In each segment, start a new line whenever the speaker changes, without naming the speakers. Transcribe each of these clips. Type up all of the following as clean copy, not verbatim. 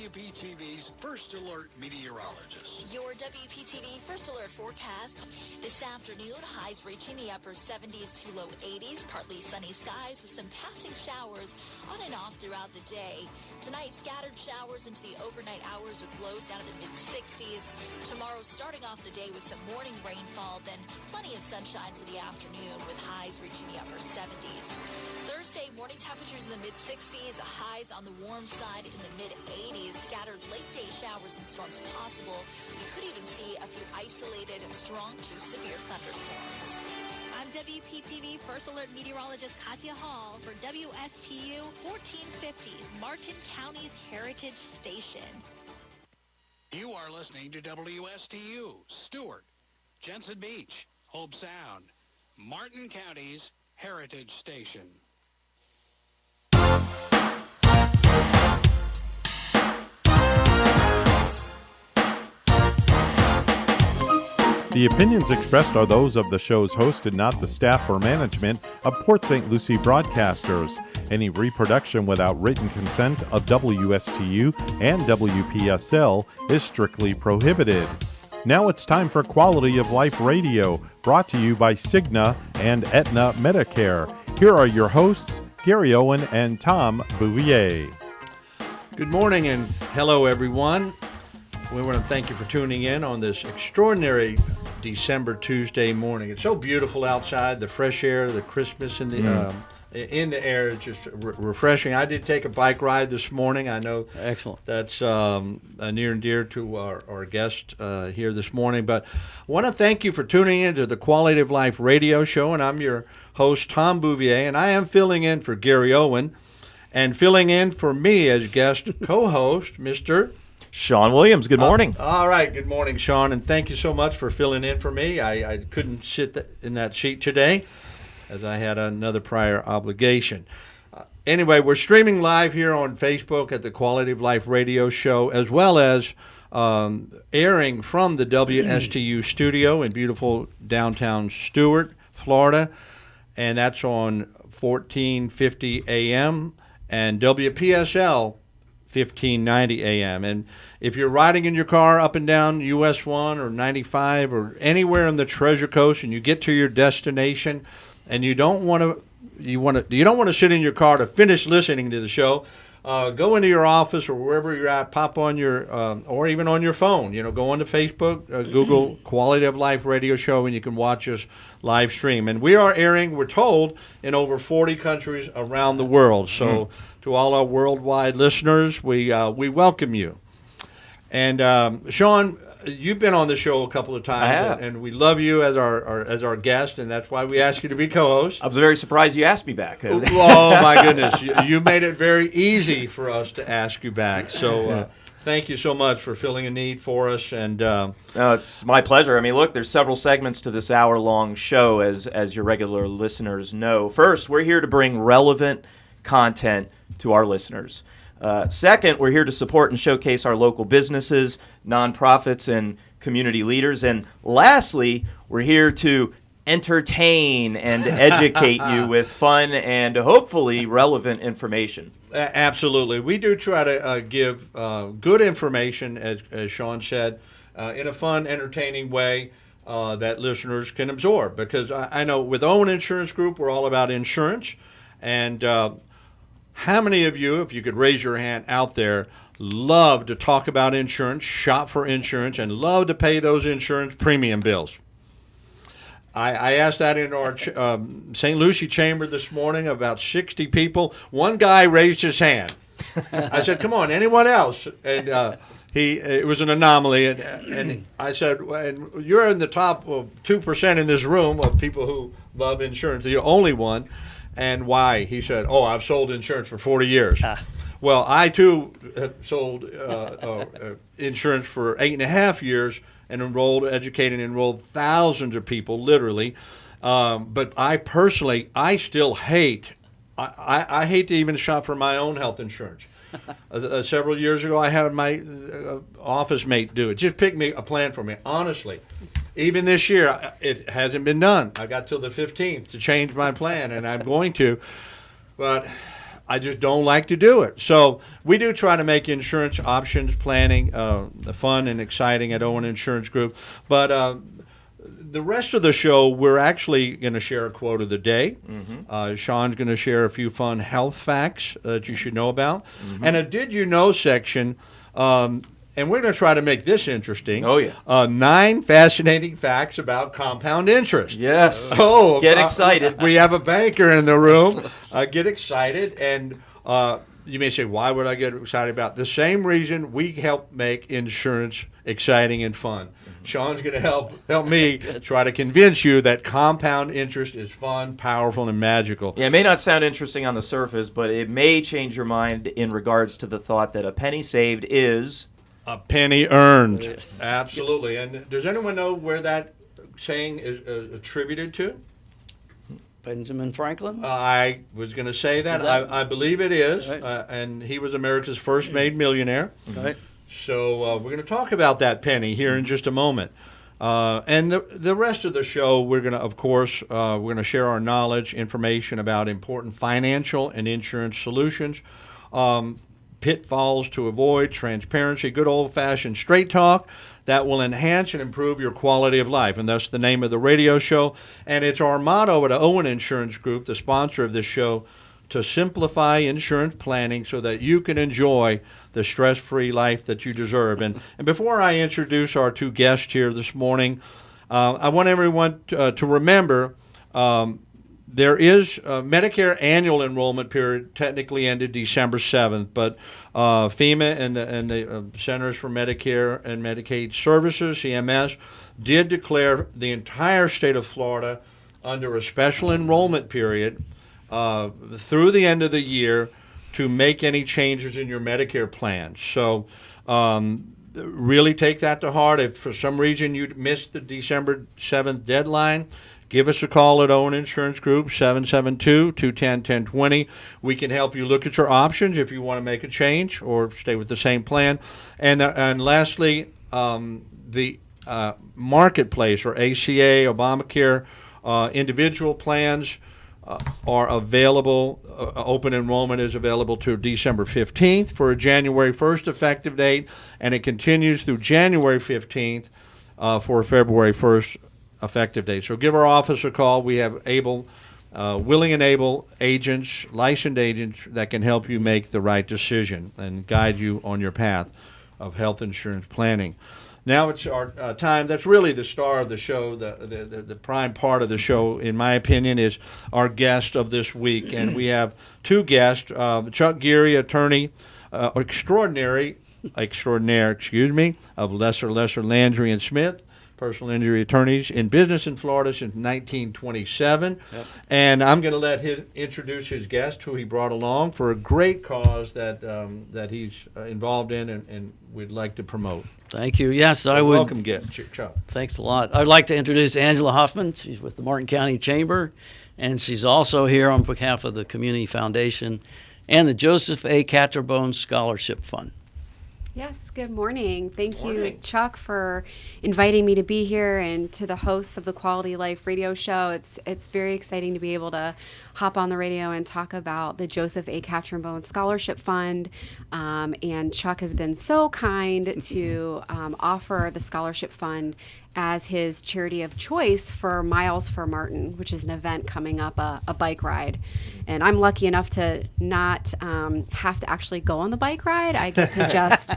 WPTV's First Alert meteorologist.
Your WPTV First Alert forecast. This afternoon, highs reaching the upper 70s to low 80s. Partly sunny skies with some passing showers on and off throughout the day. Tonight, scattered showers into the overnight hours with lows down in the mid-60s. Tomorrow, starting off the day with some morning rainfall, then plenty of sunshine for the afternoon with highs reaching the upper 70s. Thursday, morning temperatures in the mid-60s, highs on the warm side in the mid-80s, scattered late-day showers and storms possible. You could even see a few isolated, strong to severe thunderstorms.
I'm WPTV First Alert meteorologist Katya Hall for WSTU 1450, Martin County's Heritage Station.
You are listening to WSTU, Stewart, Jensen Beach, Hope Sound, Martin County's Heritage Station.
The opinions expressed are those of the show's host and not the staff or management of Port St. Lucie Broadcasters. Any reproduction without written consent of WSTU and WPSL is strictly prohibited. Now it's time for Quality of Life Radio, brought to you by Cigna and Aetna Medicare. Here are your hosts, Gary Owen and Tom Bouvier.
Good morning and hello, everyone. We want to thank you for tuning in on this extraordinary December Tuesday morning. It's so beautiful outside, the fresh air, the Christmas in the air is just refreshing. I did take a bike ride this morning. I know
excellent.
That's near and dear to our guest here this morning. But I want to thank you for tuning in to the Quality of Life radio show, and I'm your host, Tom Bouvier, and I am filling in for Gary Owen, and filling in for me as guest co-host, Mr.
Shaun Williams, good morning.
All right, good morning, Shaun, and thank you so much for filling in for me. I couldn't sit in that seat today as I had another prior obligation. Anyway, we're streaming live here on Facebook at the Quality of Life radio show, as well as airing from the WSTU studio in beautiful downtown Stewart, Florida, and that's on 1450 AM and WPSL 1590 AM. And if you're riding in your car up and down US 1 or 95 or anywhere on the Treasure Coast and you get to your destination and you don't want to sit in your car to finish listening to the show, go into your office or wherever you're at, pop on your or even on your phone, go onto Facebook, Google Quality of Life radio show, and you can watch us live stream. And we are airing, we're told, in over 40 countries around the world. So to all our worldwide listeners, we welcome you. And Shaun, you've been on the show a couple of times.
I have.
And we love you as our guest, and that's why we asked you to be co-host.
I was very surprised you asked me back.
Oh my goodness, you made it very easy for us to ask you back. So thank you so much for filling a need for us. And
no, it's my pleasure. I mean, look, there's several segments to this hour-long show, as your regular listeners know. First, we're here to bring relevant content to our listeners. Second, we're here to support and showcase our local businesses, nonprofits, and community leaders. And lastly, we're here to entertain and educate you with fun and hopefully relevant information.
Absolutely. We do try to give good information, as Shaun said, in a fun, entertaining way that listeners can absorb. Because I know with Owen Insurance Group, we're all about insurance. And how many of you, if you could raise your hand out there, love to talk about insurance, shop for insurance, and love to pay those insurance premium bills? I asked that in our St. Lucie chamber this morning, about 60 people. One guy raised his hand. I said, come on, anyone else? And it was an anomaly. And I said, and you're in the top of 2% in this room of people who love insurance, the only one. And why? He said, I've sold insurance for 40 years. Well, I, too, have sold insurance for 8.5 years and educated and enrolled thousands of people, literally. But I personally, I still hate, I hate to even shop for my own health insurance. Several years ago, I had my office mate do it. Just pick me a plan for me, honestly. Even this year, it hasn't been done. I got till the 15th to change my plan, and I'm going to. But I just don't like to do it. So we do try to make insurance options planning fun and exciting at Owen Insurance Group. But the rest of the show, we're actually going to share a quote of the day. Sean's going to share a few fun health facts that you should know about. And a Did You Know section. And we're going to try to make this interesting.
Oh, yeah.
9 fascinating facts about compound interest.
Yes.
Oh,
get excited.
We have a banker in the room. Get excited. And you may say, why would I get excited about it? The same reason we help make insurance exciting and fun. Sean's going to help me try to convince you that compound interest is fun, powerful, and magical.
Yeah, it may not sound interesting on the surface, but it may change your mind in regards to the thought that a penny saved is
a penny earned. Absolutely. And does anyone know where that saying is attributed to?
Benjamin Franklin?
I was going to say that. I believe it is.
Right.
And he was America's first made millionaire.
Right.
So we're going to talk about that penny here in just a moment. And the rest of the show, we're going to, of course, we're going to share our knowledge, information about important financial and insurance solutions, pitfalls to avoid, transparency, good old-fashioned straight talk that will enhance and improve your quality of life. And that's the name of the radio show. And it's our motto at Owen Insurance Group, the sponsor of this show, to simplify insurance planning so that you can enjoy the stress-free life that you deserve. And before I introduce our 2 guests here this morning, I want everyone to remember there is Medicare annual enrollment period technically ended December 7th, but FEMA and the Centers for Medicare and Medicaid Services, CMS, did declare the entire state of Florida under a special enrollment period through the end of the year to make any changes in your Medicare plan. So really take that to heart. If for some reason you missed the December 7th deadline, give us a call at Owen Insurance Group, 772-210-1020. We can help you look at your options if you want to make a change or stay with the same plan. And lastly, the Marketplace or ACA, Obamacare individual plans are available. Open enrollment is available to December 15th for a January 1st effective date, and it continues through January 15th for a February 1st effective date. So give our office a call. We have willing and able agents, licensed agents that can help you make the right decision and guide you on your path of health insurance planning. Now it's our time. That's really the star of the show. The prime part of the show, in my opinion, is our guest of this week. And we have 2 guests. Chuck Geary, attorney extraordinaire, of Lesser, Landry, and Smith, personal injury attorneys in business in Florida since 1927. Yep. And I'm going to let him introduce his guest, who he brought along for a great cause that he's involved in and we'd like to promote.
Thank you. Yes, I would.
Welcome, Chuck.
Thanks a lot. I'd like to introduce Angela Hoffman. She's with the Martin County Chamber, and she's also here on behalf of the Community Foundation and the Joseph A. Catterbone Scholarship Fund.
Yes, good morning. Thank you,
Morning.
Chuck, for inviting me to be here, and to the hosts of the Quality Life radio show. It's very exciting to be able to hop on the radio and talk about the Joseph A. Catterbone Scholarship Fund. And Chuck has been so kind to offer the Scholarship Fund as his charity of choice for Miles for Martin, which is an event coming up, a bike ride. And I'm lucky enough to not have to actually go on the bike ride. I get to just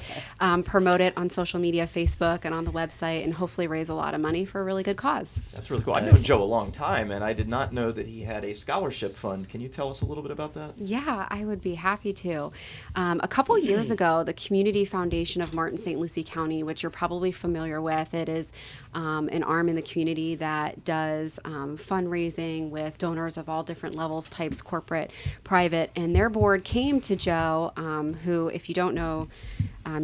promote it on social media, Facebook, and on the website, and hopefully raise a lot of money for a really good cause.
That's really cool. I've known Joe a long time, and I did not know that he had a scholarship fund. Can you tell us a little bit about that?
Yeah, I would be happy to. A couple years ago, the Community Foundation of Martin St. Lucie County, which you're probably familiar with, it is an arm in the community that does fundraising with donors of all different levels, types, corporate, private, and their board came to Joe, who, if you don't know,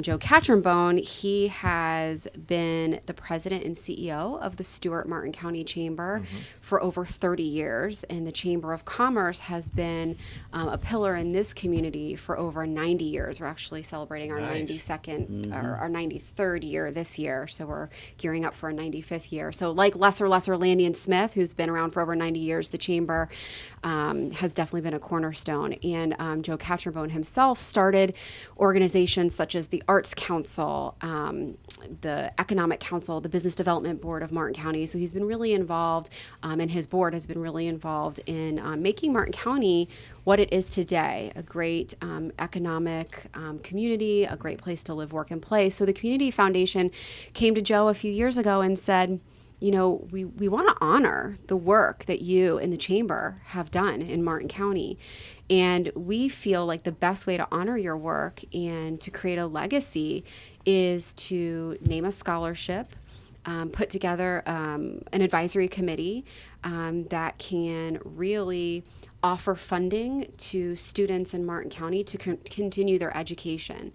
Joe Catronbone, he has been the president and CEO of the Stewart-Martin County Chamber for over 30 years, and the Chamber of Commerce has been a pillar in this community for over 90 years. We're actually celebrating our 92nd or our 93rd year this year, so we're gearing up for our 95th year. So like Lesser Landy and Smith, who's been around for over 90 years, the Chamber has definitely been a cornerstone. And Joe Catronbone himself started organizations such as the Arts Council, the Economic Council, the Business Development Board of Martin County. So he's been really involved, and his board has been really involved in making Martin County what it is today, a great economic community, a great place to live, work, and play. So the Community Foundation came to Joe a few years ago and said, you know, we want to honor the work that you and the Chamber have done in Martin County. And we feel like the best way to honor your work and to create a legacy is to name a scholarship, put together an advisory committee that can really offer funding to students in Martin County to continue their education.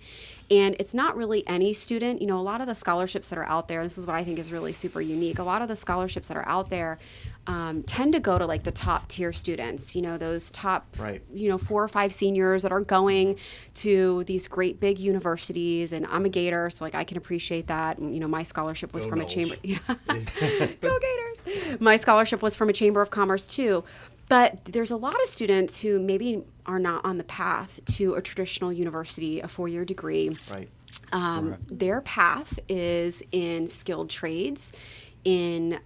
And it's not really any student. You know, a lot of the scholarships that are out there, this is what I think is really super unique, a lot of the scholarships that are out there tend to go to like the top tier students, you know, those top, you know, 4 or 5 seniors that are going to these great big universities. And I'm a Gator, so like I can appreciate that. And, you know, my scholarship was from a chamber. Yeah. Go Gators. My scholarship was from a Chamber of Commerce too. But there's a lot of students who maybe are not on the path to a traditional university, a 4-year degree.
Right.
Their path is in skilled trades, in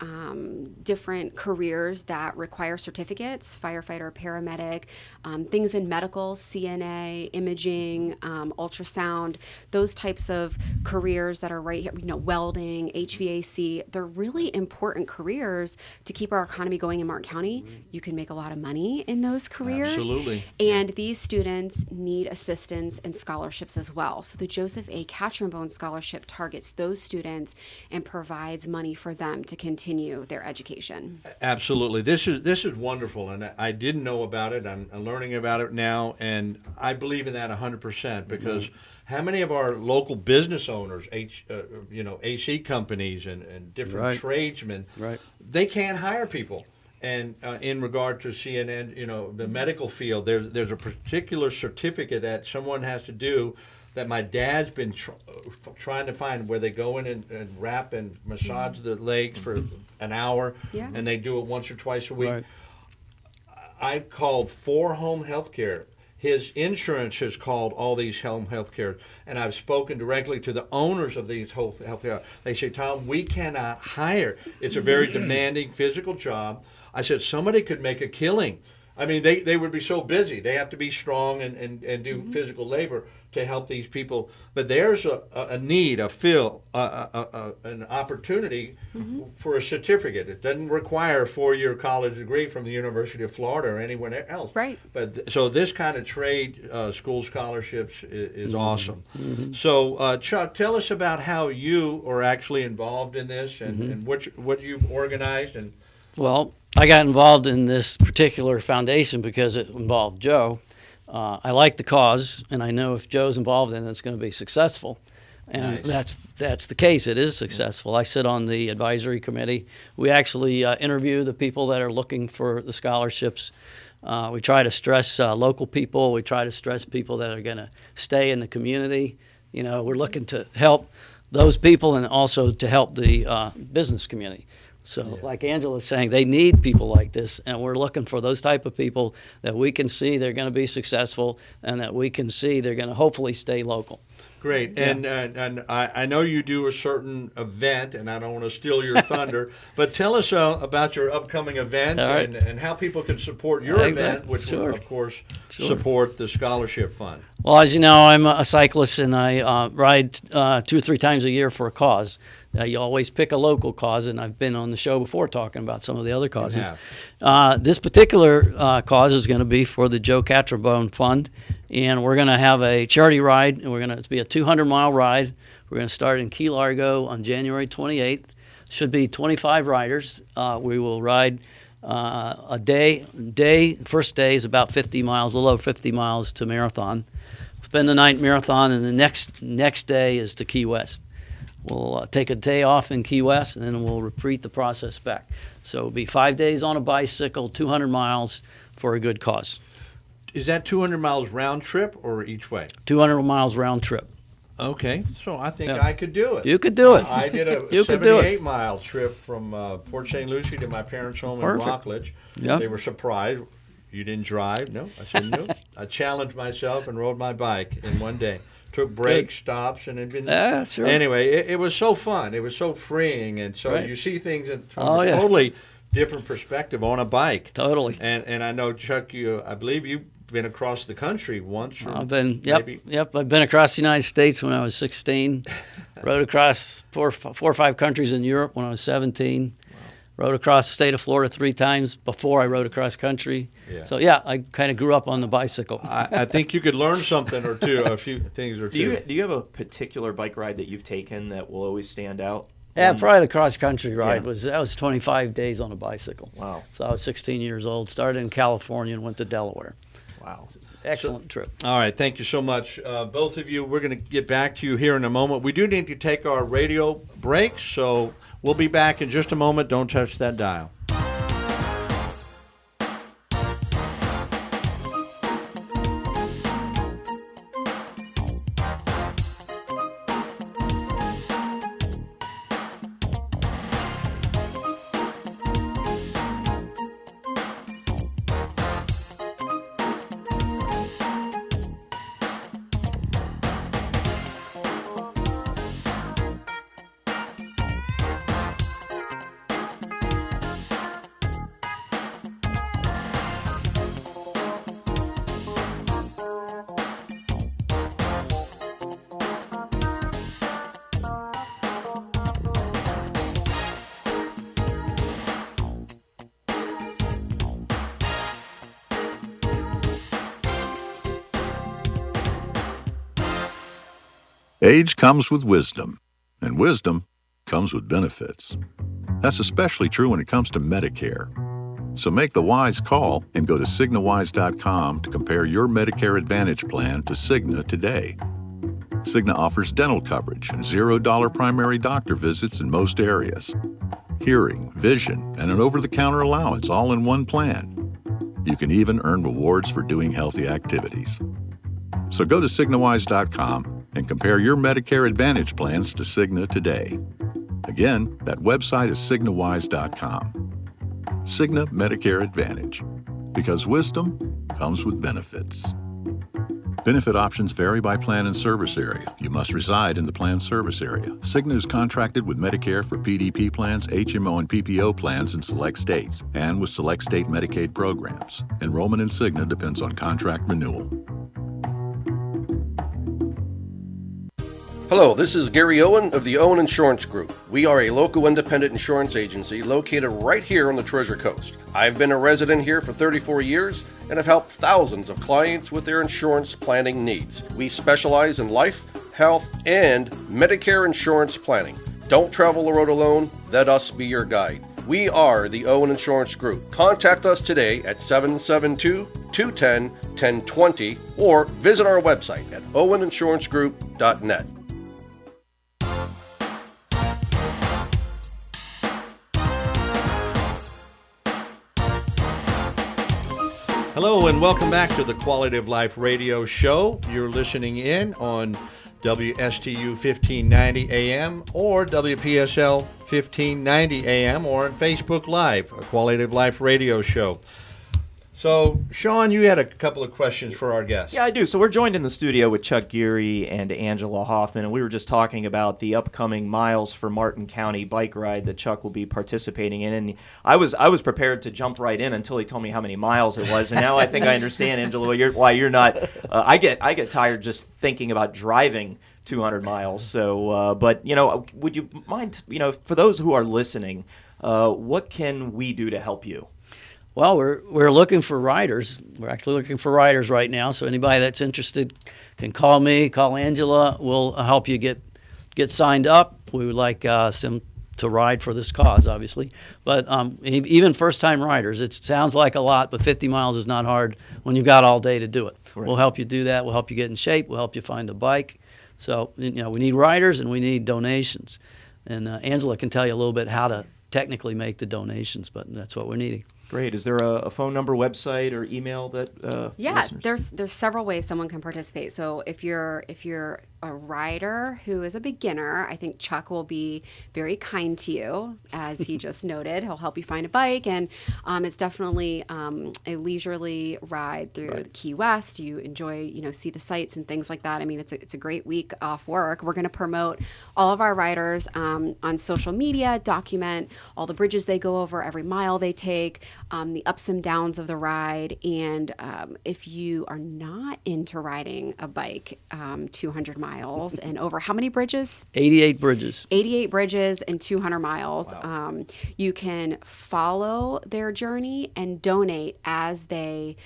different careers that require certificates, firefighter, paramedic, things in medical, CNA, imaging, ultrasound, those types of careers that are right here, you know, welding, HVAC. They're really important careers to keep our economy going in Martin County. You can make a lot of money in those careers.
Absolutely.
And these students need assistance and scholarships as well. So the Joseph A. Catronbone Scholarship targets those students and provides money for them to continue their education.
Absolutely. This is wonderful, and I didn't know about it. I'm learning about it now, and I believe in that 100% because how many of our local business owners, AC companies and different tradesmen, they can't hire people. And in regard to CNN, you know, the medical field, there's a particular certificate that someone has to do that my dad's been trying to find, where they go in and wrap and massage the legs for an hour, and they do it once or twice a week. I called 4 Home Healthcare. His insurance has called all these home healthcare, and I've spoken directly to the owners of these home healthcare. They say, Tom, we cannot hire. It's a very demanding physical job. I said, somebody could make a killing. I mean, they would be so busy. They have to be strong and do physical labor to help these people. But there's a need, an opportunity for a certificate. It doesn't require a 4-year college degree from the University of Florida or anywhere else. Right. But so this kind of trade school scholarships is awesome. So Chuck, tell us about how you are actually involved in this and what you've organized. And
well, I got involved in this particular foundation because it involved Joe. I like the cause, and I know if Joe's involved in it, it's going to be successful. And that's the case. It is successful. I sit on the advisory committee. We actually interview the people that are looking for the scholarships. We try to stress local people. We try to stress people that are going to stay in the community. You know, we're looking to help those people and also to help the business community. So like Angela's saying, they need people like this, and we're looking for those type of people that we can see they're going to be successful and that we can see they're going to hopefully stay local.
Great. And I know you do a certain event, and I don't want to steal your thunder, but tell us about your upcoming event and how people can support your event, which will, of course, support the scholarship fund.
Well, as you know, I'm a cyclist, and I ride 2 or 3 times a year for a cause. You always pick a local cause, and I've been on the show before talking about some of the other causes. This particular cause is going to be for the Joe Catronbone Fund, and we're going to have a charity ride, and we're going to be a 200-mile ride. We're going to start in Key Largo on January 28th. Should be 25 riders. We will ride a day. First day is about 50 miles, a little over 50 miles to Marathon. spend the night marathon, and the next day is to Key West. We'll take a day off in Key West, and then we'll repeat the process back. So it'll be 5 days on a bicycle, 200 miles for a good cause.
Is that 200 miles round trip or each way?
200 miles round trip.
Okay, so I think I could do it.
You could do it.
I did a 78-mile trip from Port St. Lucie to my parents' home in Rockledge.
Yep.
They were surprised. You didn't drive? No. I said no. I challenged myself and rode my bike in one day. Took breaks, stops, and it been.
Sure.
Anyway, it was so fun. It was so freeing, and so you see things from a totally different perspective on a bike.
Totally.
And I know, Chuck, I believe you've been across the country once.
I've been I've been across the United States when I was 16. Rode across four or five countries in Europe when I was 17. Rode across the state of Florida 3 times before I rode across country. Yeah. So, I kind of grew up on the bicycle.
I think you could learn something or two, a few things or two.
Do you have a particular bike ride that you've taken that will always stand out?
Yeah, probably the cross-country ride. That was 25 days on a bicycle.
Wow.
So I was 16 years old, started in California and went to Delaware.
Wow.
Excellent trip.
All right, thank you so much. Both of you, we're going to get back to you here in a moment. We do need to take our radio break, so we'll be back in just a moment. Don't touch that dial.
Age comes with wisdom, and wisdom comes with benefits. That's especially true when it comes to Medicare. So make the wise call and go to CignaWise.com to compare your Medicare Advantage plan to Cigna today. Cigna offers dental coverage and $0 primary doctor visits in most areas. Hearing, vision, and an over-the-counter allowance all in one plan. You can even earn rewards for doing healthy activities. So go to CignaWise.com and compare your Medicare Advantage plans to Cigna today. Again, that website is CignaWise.com. Cigna Medicare Advantage, because wisdom comes with benefits. Benefit options vary by plan and service area. You must reside in the plan service area. Cigna is contracted with Medicare for PDP plans, HMO, and PPO plans in select states, and with select state Medicaid programs. Enrollment in Cigna depends on contract renewal.
Hello, this is Gary Owen of the Owen Insurance Group. We are a local independent insurance agency located right here on the Treasure Coast. I've been a resident here for 34 years and have helped thousands of clients with their insurance planning needs. We specialize in life, health, and Medicare insurance planning. Don't travel the road alone. Let us be your guide. We are the Owen Insurance Group. Contact us today at 772-210-1020 or visit our website at oweninsurancegroup.net.
Hello and welcome back to the Quality of Life Radio Show. You're listening in on WSTU 1590 AM or WPSL 1590 AM or on Facebook Live, a Quality of Life Radio Show. So, Sean, you had a couple of questions for our guests.
Yeah, I do. So we're joined in the studio with Chuck Geary and Angela Hoffman, and we were just talking about the upcoming Miles for Martin County bike ride that Chuck will be participating in. And I was prepared to jump right in until he told me how many miles it was, and now I think I understand, Angela, why you're not. I get tired just thinking about driving 200 miles. So, but would you mind, for those who are listening, what can we do to help you?
Well, we're looking for riders. We're actually looking for riders right now. So anybody that's interested can call me, call Angela. We'll help you get signed up. We would like some to ride for this cause, obviously. But even first-time riders, it sounds like a lot, but 50 miles is not hard when you've got all day to do it.
Correct.
We'll help you do that. We'll help you get in shape. We'll help you find a bike. So, we need riders and we need donations. And Angela can tell you a little bit how to technically make the donations, but that's what we're needing.
Great. Is there a phone number, website, or email that?
Yeah,
listeners?
there's several ways someone can participate. So if you're a rider who is a beginner, I think Chuck will be very kind to you, as he just noted. He'll help you find a bike, and it's definitely a leisurely ride through Key West. You enjoy, see the sights and things like that. I mean, it's a great week off work. We're going to promote all of our riders on social media, document all the bridges they go over, every mile they take, the ups and downs of the ride. And if you are not into riding a bike 200 miles and over how many bridges?
88 bridges.
88 bridges and 200 miles.
Wow.
You can follow their journey and donate as they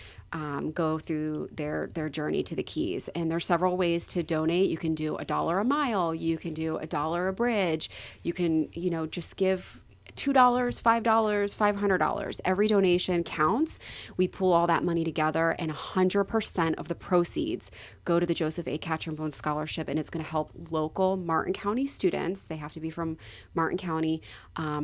go through their journey to the Keys. And there's several ways to donate. You can do $1 a mile. You can do $1 a bridge. You can, just give $2, $5, $500. Every donation counts. We pool all that money together, and 100% of the proceeds go to the Joseph A. Catron-Bone Scholarship, and it's going to help local Martin County students, they have to be from Martin County,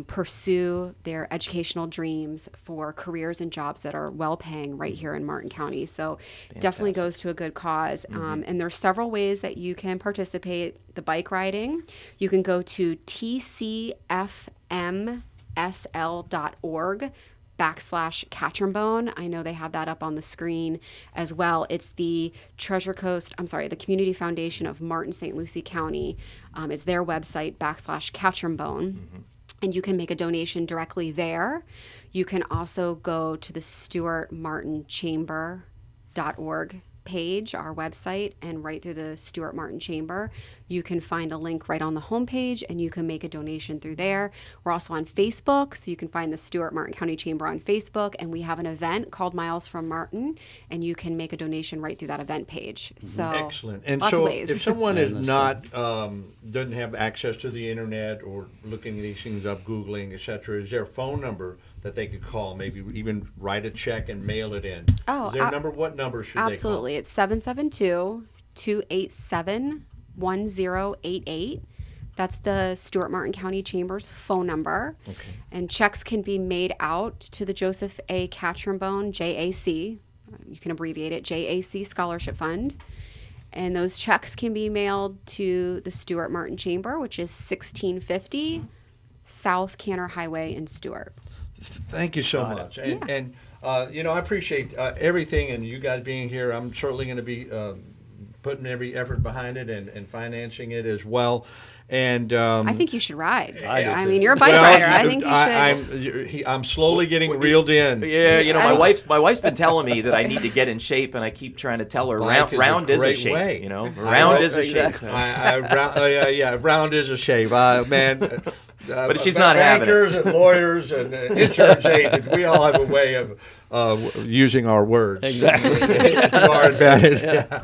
pursue their educational dreams for careers and jobs that are well-paying right here in Martin County. So definitely goes to a good cause. And there's several ways that you can participate. The bike riding, you can go to tcfmsl.org/Catron-Bone. I know they have that up on the screen as well. It's the the Community Foundation of Martin St. Lucie County. It's their website /Catron-Bone. And you can make a donation directly there. You can also go to the StuartMartinChamber.org page, our website, and right through the Stuart Martin Chamber, you can find a link right on the homepage, and you can make a donation through there. We're also on Facebook, so you can find the Stuart Martin County Chamber on Facebook, and we have an event called Miles from Martin, and you can make a donation right through that event page. So
excellent. And
lots
so
of ways.
if someone is not doesn't have access to the internet or looking these things up, Googling, etc., is there a phone number that they could call, maybe even write a check and mail it in?
Oh,
is there a number? What number should
absolutely. It's 772-287-1088. That's the Stuart Martin County Chamber's phone number.
Okay.
And checks can be made out to the Joseph A. Catron-Bone, JAC. You can abbreviate it, JAC Scholarship Fund. And those checks can be mailed to the Stuart Martin Chamber, which is 1650 South Canner Highway in Stuart.
Thank you so much. And I appreciate everything, and you guys being here. I'm certainly going to be putting every effort behind it and financing it as well. And
I think you should ride. I mean, you're a bike rider. I think you should.
I'm slowly getting reeled in.
Yeah, my wife's been telling me that I need to get in shape, and I keep trying to tell her round is a shape.
Way.
Round is a shape.
Round is a shape. Man.
But she's not having it.
Bankers and lawyers and insurance agents, we all have a way of using our words to our advantage. Yeah.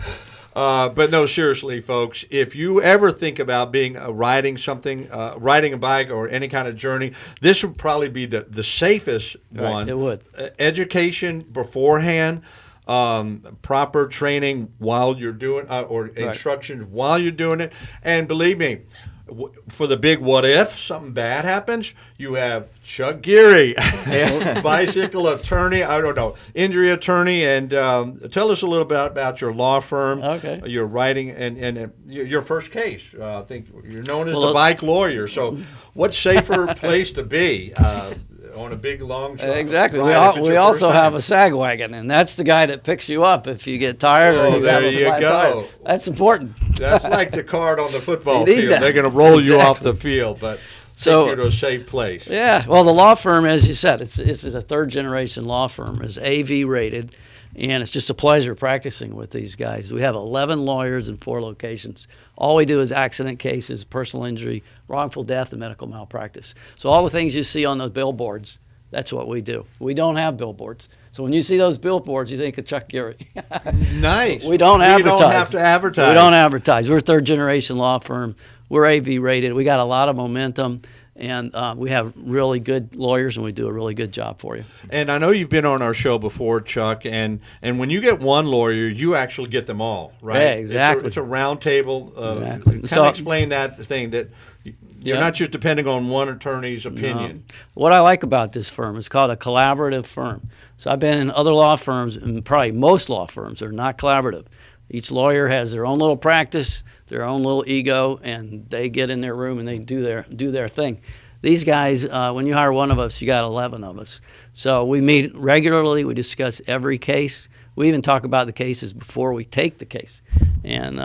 But no, seriously, folks, if you ever think about riding a bike or any kind of journey, this would probably be the safest one.
It would.
Education beforehand, proper training while you're doing, or instructions while you're doing it, and believe me, for the big what if something bad happens, you have Chuck Geary, bicycle attorney, injury attorney, and tell us a little bit about your law firm, your writing, and your first case. I think you're known as the bike lawyer. So what safer place to be on a big, long ride?
Exactly. We also have a sag wagon, and that's the guy that picks you up if you get tired or you have a flat tire. That's important.
That's like the card on the football field. They're going to roll you off the field, but take you to a safe place.
Yeah. Well, the law firm, as you said, it's a third-generation law firm. It's AV rated, and it's just a pleasure practicing with these guys. We have 11 lawyers in 4 locations. All we do is accident cases, personal injury, wrongful death, and medical malpractice. So all the things you see on those billboards, that's what we do. We don't have billboards. So when you see those billboards, you think of Chuck Geary.
Nice.
We don't advertise.
We don't have to advertise.
We don't advertise. We're a third-generation law firm. We're AV rated. We got a lot of momentum, And we have really good lawyers, and we do a really good job for you.
And I know you've been on our show before, Chuck, and when you get one lawyer, you actually get them all, right?
Yeah, exactly.
It's a round table.
Exactly.
Kind of explain that thing, that you're not just depending on one attorney's opinion.
No. What I like about this firm is called a collaborative firm. So I've been in other law firms, and probably most law firms are not collaborative. Each lawyer has their own little practice, their own little ego, and they get in their room and they do their thing. These guys, when you hire one of us, you got 11 of us. So we meet regularly. We discuss every case. We even talk about the cases before we take the case. And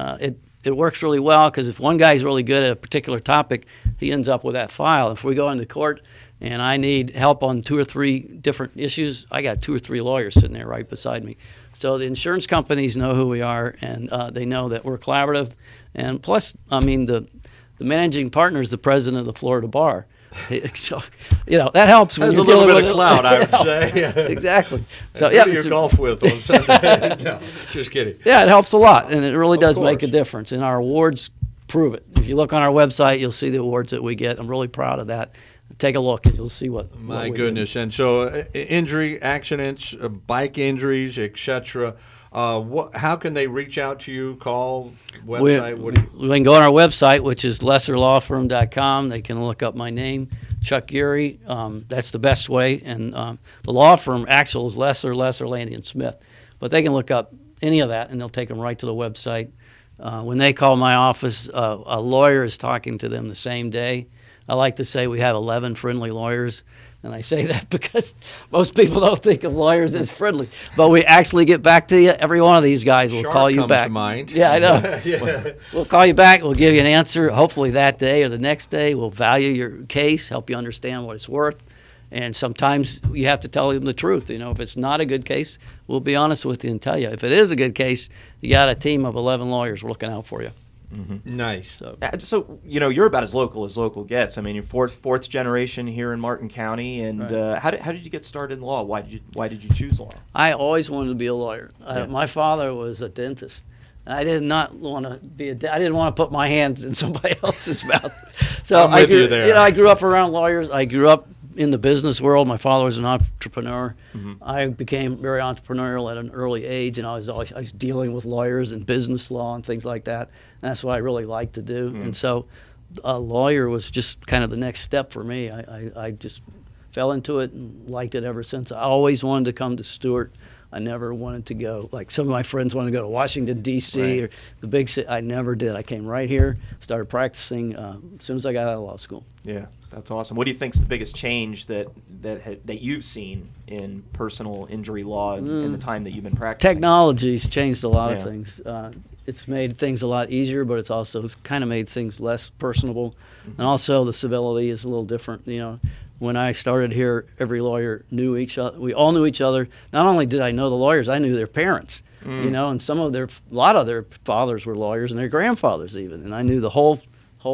it works really well, because if one guy's really good at a particular topic, he ends up with that file. If we go into court and I need help on 2 or 3 different issues, I got 2 or 3 lawyers sitting there right beside me. So the insurance companies know who we are, and they know that we're collaborative. And plus, I mean, the managing partner is the president of the Florida Bar. So, that helps when you're dealing with
a little bit of clout, I would say.
Exactly. So
who do you golf with on Sunday? No, just kidding.
Yeah, it helps a lot, and it really does
course.
make a difference. And our awards prove it. If you look on our website, you'll see the awards that we get. I'm really proud of that. Take a look, and you'll see what.
My goodness! And so, injury, accidents, bike injuries, etc. How can they reach out to you? Call, website?
We can go on our website, which is lesserlawfirm.com. They can look up my name, Chuck Geary. That's the best way. And the law firm actual is Lesser, Landy and Smith. But they can look up any of that, and they'll take them right to the website. When they call my office, a lawyer is talking to them the same day. I like to say we have 11 friendly lawyers, and I say that because most people don't think of lawyers as friendly. But we actually get back to you. Every one of these guys will call you back.
To mind.
Yeah, I know. Yeah. We'll call you back. We'll give you an answer, hopefully that day or the next day. We'll value your case, help you understand what it's worth. And sometimes you have to tell them the truth. If it's not a good case, we'll be honest with you and tell you. If it is a good case, you got a team of 11 lawyers looking out for you.
Mm-hmm. Nice.
So you're about as local gets. I mean, you're fourth generation here in Martin County, and right. How did you get started in law? Why did you choose law?
I always wanted to be a lawyer. My father was a dentist. I did not want to be I didn't want to put my hands in somebody else's mouth. So
I'm with you there.
I grew up around lawyers. I grew up in the business world. My father was an entrepreneur. Mm-hmm. I became very entrepreneurial at an early age, and I was dealing with lawyers and business law and things like that. And that's what I really liked to do. Mm-hmm. And so a lawyer was just kind of the next step for me. I just fell into it and liked it ever since. I always wanted to come to Stewart. I never wanted to go, like some of my friends wanted to go to Washington, D.C. Right. or the big city. I never did. I came right here, started practicing as soon as I got out of law school.
Yeah, that's awesome. What do you think is the biggest change that you've seen in personal injury law in the time that you've been practicing?
Technology's changed a lot of things. It's made things a lot easier, but it's also kind of made things less personable. Mm-hmm. And also the civility is a little different, When I started here, every lawyer knew each other. We all knew each other. Not only did I know the lawyers, I knew their parents. And a lot of their fathers were lawyers, and their grandfathers even. And I knew the whole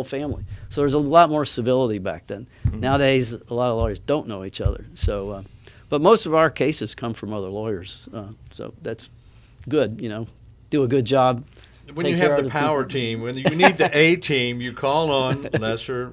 family. So there's a lot more civility back then. Mm-hmm. Nowadays, a lot of lawyers don't know each other. So, but most of our cases come from other lawyers. So that's good. Do a good job.
When you have the power team, when you need the A team, you call on lesser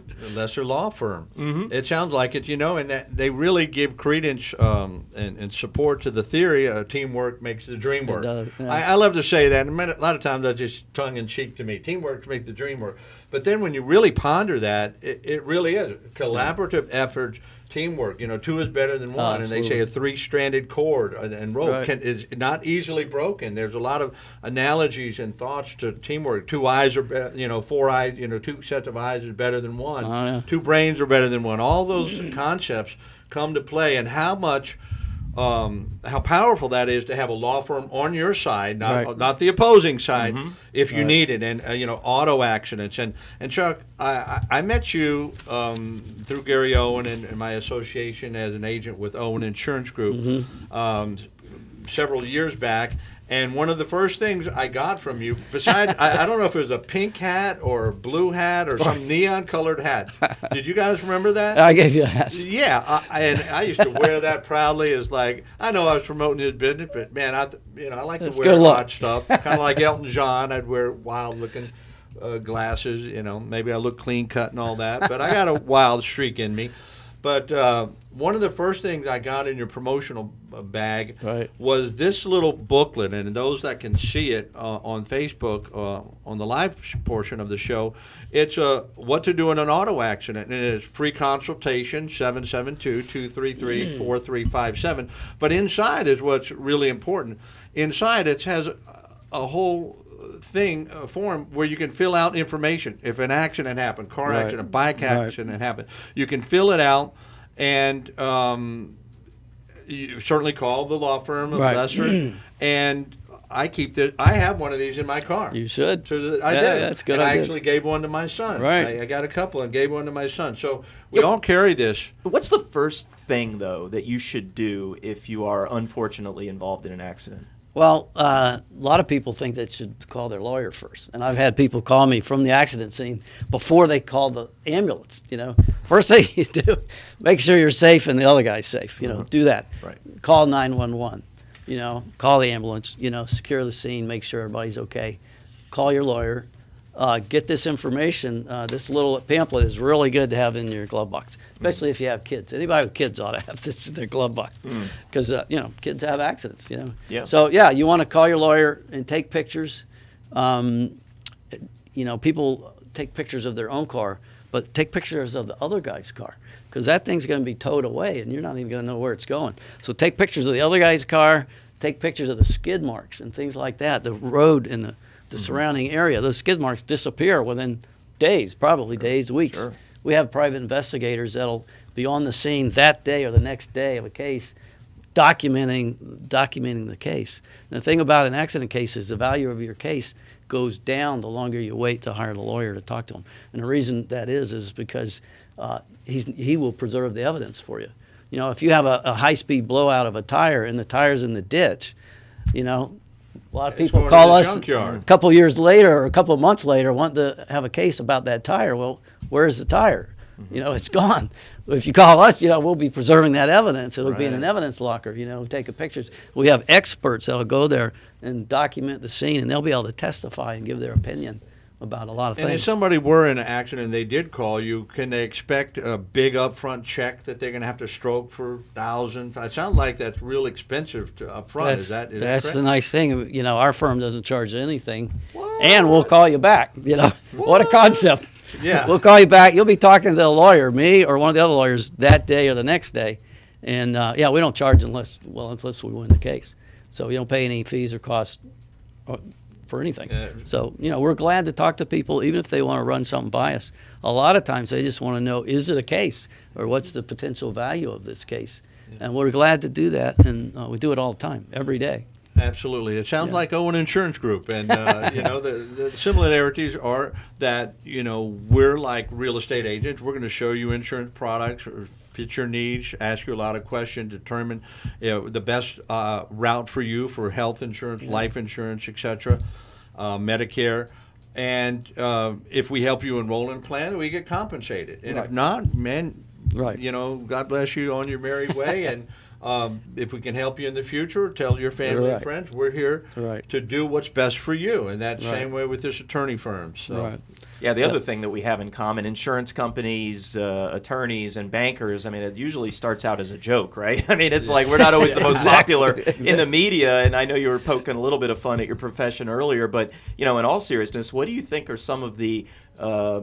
law firm. Mm-hmm. It sounds like it, and that they really give credence and support to the theory teamwork makes the dream work. I love to say that. And a lot of times that's just tongue-in-cheek to me. Teamwork makes the dream work. But then when you really ponder that, it really is a collaborative effort. Teamwork, 2 is better than 1, and they say a 3-stranded cord and rope is not easily broken. There's a lot of analogies and thoughts to teamwork. 2 eyes are better, 4 eyes, 2 sets of eyes is better than 1. 2 brains are better than 1. All those concepts come to play, and how powerful that is to have a law firm on your side, not the opposing side, if you need it. And auto accidents and Chuck, I met you through Gary Owen and my association as an agent with Owen Insurance Group several years back. And one of the first things I got from you, besides, I don't know if it was a pink hat or a blue hat or some neon-colored hat. Did you guys remember that?
I gave you a hat.
Yeah, and I used to wear that proudly as like, I know I was promoting his business, but man, I like to wear odd stuff. Kind of like Elton John, I'd wear wild-looking glasses. Maybe I look clean cut and all that, but I got a wild streak in me. But one of the first things I got in your promotional bag was this little booklet, and those that can see it on Facebook on the live portion of the show, it's what to do in an auto accident, and it's free consultation, 772-233-4357. But inside is what's really important. Inside it has a whole form where you can fill out information. If an accident happened, car accident, bike accident happened, you can fill it out, and you certainly call the law firm of Lesser. And I keep this. I have one of these in my car.
You should.
So I did.
That's good.
And I actually gave one to my son.
Right.
I got a couple and gave one to my son. So we all carry this.
What's the first thing, though, that you should do if you are unfortunately involved in an accident?
Well, a lot of people think they should call their lawyer first. And I've had people call me from the accident scene before they call the ambulance. First thing you do, make sure you're safe and the other guy's safe. Do that.
Right.
Call 911. Call the ambulance. Secure the scene. Make sure everybody's okay. Call your lawyer. Get this information. This little pamphlet is really good to have in your glove box, especially if you have kids. Anybody with kids ought to have this in their glove box because kids have accidents.
Yeah.
So you want to call your lawyer and take pictures. People take pictures of their own car, but take pictures of the other guy's car because that thing's going to be towed away and you're not even going to know where it's going. So take pictures of the other guy's car. Take pictures of the skid marks and things like that. The road and the surrounding area. Those skid marks disappear within days, probably days, weeks.
Sure.
We have private investigators that'll be on the scene that day or the next day of a case, documenting the case. And the thing about an accident case is the value of your case goes down the longer you wait to hire the lawyer to talk to him. And the reason that is because he will preserve the evidence for you. If you have a high-speed blowout of a tire and the tire's in the ditch, a lot of people call us a couple years later or a couple of months later wanting to have a case about that tire. Well, where's the tire? It's gone. If you call us, we'll be preserving that evidence. It'll be in an evidence locker, taking pictures. We have experts that'll go there and document the scene, and they'll be able to testify and give their opinion about a lot of things.
And if somebody were in an accident and they did call you, can they expect a big upfront check that they're going to have to stroke for thousands? It sounds like that's real expensive upfront. Is that
that's
correct?
The nice thing. Our firm doesn't charge anything, and we'll call you back. What a concept.
Yeah.
We'll call you back. You'll be talking to the lawyer, me or one of the other lawyers, that day or the next day. And, we don't charge unless we win the case. So we don't pay any fees or costs for anything. So, we're glad to talk to people, even if they want to run something by us. A lot of times they just want to know, is it a case or what's the potential value of this case? And we're glad to do that, and we do it all the time, every day.
Absolutely. It sounds like Owen Insurance Group. And, the similarities are that, we're like real estate agents. We're going to show you insurance products or fit your needs, ask you a lot of questions, determine the best route for you for health insurance, life insurance, etc., Medicare. And if we help you enroll in a plan, we get compensated. And if not, man, God bless you on your merry way. And if we can help you in the future, tell your family and friends, we're here to do what's best for you. And that's the same way with this attorney firm. So.
Yeah, the other thing that we have in common, insurance companies, attorneys, and bankers, it usually starts out as a joke, right? It's like we're not always the most popular in the media, and I know you were poking a little bit of fun at your profession earlier, but, in all seriousness, what do you think are some of the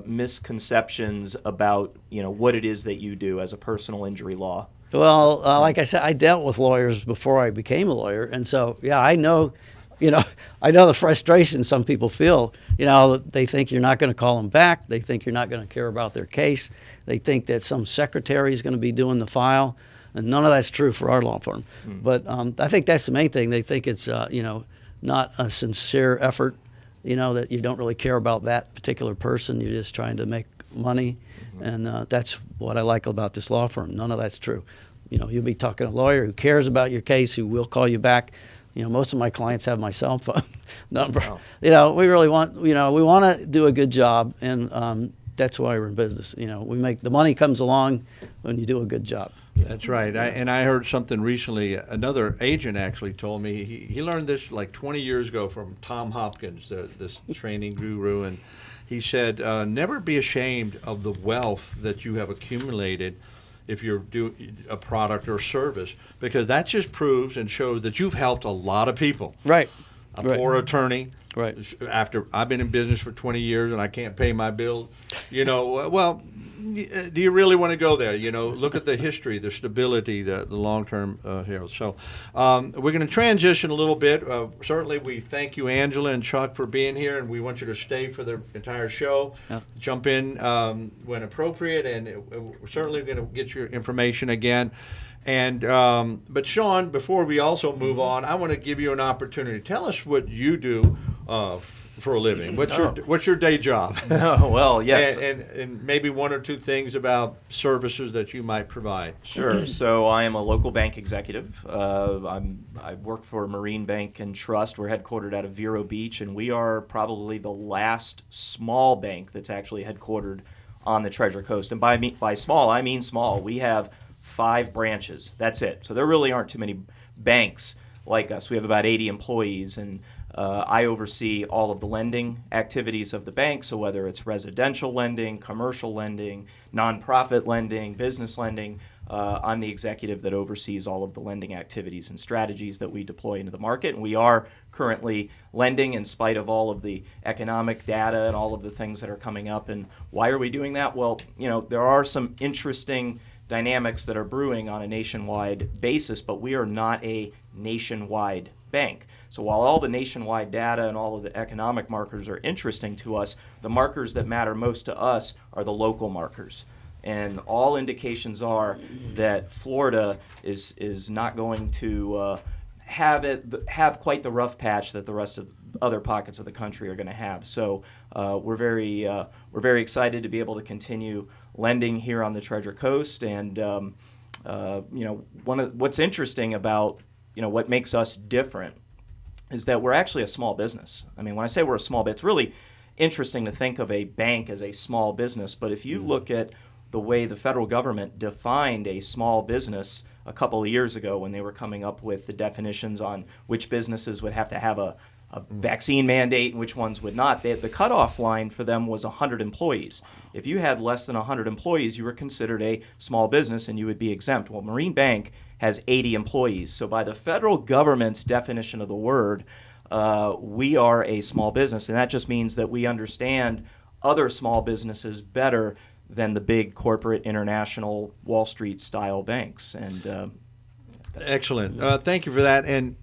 misconceptions about, what it is that you do as a personal injury law?
Well, like I said, I dealt with lawyers before I became a lawyer, and so, I know the frustration some people feel. They think you're not going to call them back. They think you're not going to care about their case. They think that some secretary is going to be doing the file, and none of that's true for our law firm. But I think that's the main thing. They think it's, not a sincere effort, that you don't really care about that particular person. You're just trying to make money, and that's what I like about this law firm. None of that's true. You'll be talking to a lawyer who cares about your case, who will call you back. Most of my clients have my cell phone number. Wow. We really want, we want to do a good job, and that's why we're in business. We make the money comes along when you do a good job.
That's right. I heard something recently. Another agent actually told me he learned this like 20 years ago from Tom Hopkins, this training guru, and he said, never be ashamed of the wealth that you have accumulated if you're doing a product or service, because that just proves and shows that you've helped a lot of people.
Right.
A poor attorney.
Right.
After I've been in business for 20 years and I can't pay my bill, well, do you really want to go there? Look at the history, the stability, the long-term here. So we're going to transition a little bit. Certainly, we thank you, Angela and Chuck, for being here, and we want you to stay for the entire show.
Yeah.
Jump in when appropriate, and we're certainly going to get your information again. And but Shaun, before we also move on, I want to give you an opportunity. Tell us what you do for a living. What's your day job?
Oh, well, yes.
and maybe one or two things about services that you might provide.
Sure. So I am a local bank executive. I work for Marine Bank and Trust. We're headquartered out of Vero Beach, and we are probably the last small bank that's actually headquartered on the Treasure Coast. And by small, I mean small. We have 5 branches. That's it. So there really aren't too many banks like us. We have about 80 employees, and I oversee all of the lending activities of the bank. So whether it's residential lending, commercial lending, nonprofit lending, business lending, I'm the executive that oversees all of the lending activities and strategies that we deploy into the market. And we are currently lending in spite of all of the economic data and all of the things that are coming up. And why are we doing that? Well, there are some interesting dynamics that are brewing on a nationwide basis, but we are not a nationwide bank. So while all the nationwide data and all of the economic markers are interesting to us, the markers that matter most to us are the local markers. And all indications are that Florida is not going to have quite the rough patch that the rest of other pockets of the country are going to have. So we're very excited to be able to continue lending here on the Treasure Coast. And what's interesting about what makes us different is that we're actually a small business. I mean, when I say we're a small business, it's really interesting to think of a bank as a small business. But if you look at the way the federal government defined a small business a couple of years ago when they were coming up with the definitions on which businesses would have to have a vaccine mandate and which ones would not, the cutoff line for them was 100 employees. If you had less than 100 employees, you were considered a small business and you would be exempt. Well, Marine Bank has 80 employees. So by the federal government's definition of the word, we are a small business. And that just means that we understand other small businesses better than the big corporate international Wall Street style banks. And
excellent. Thank you for that. And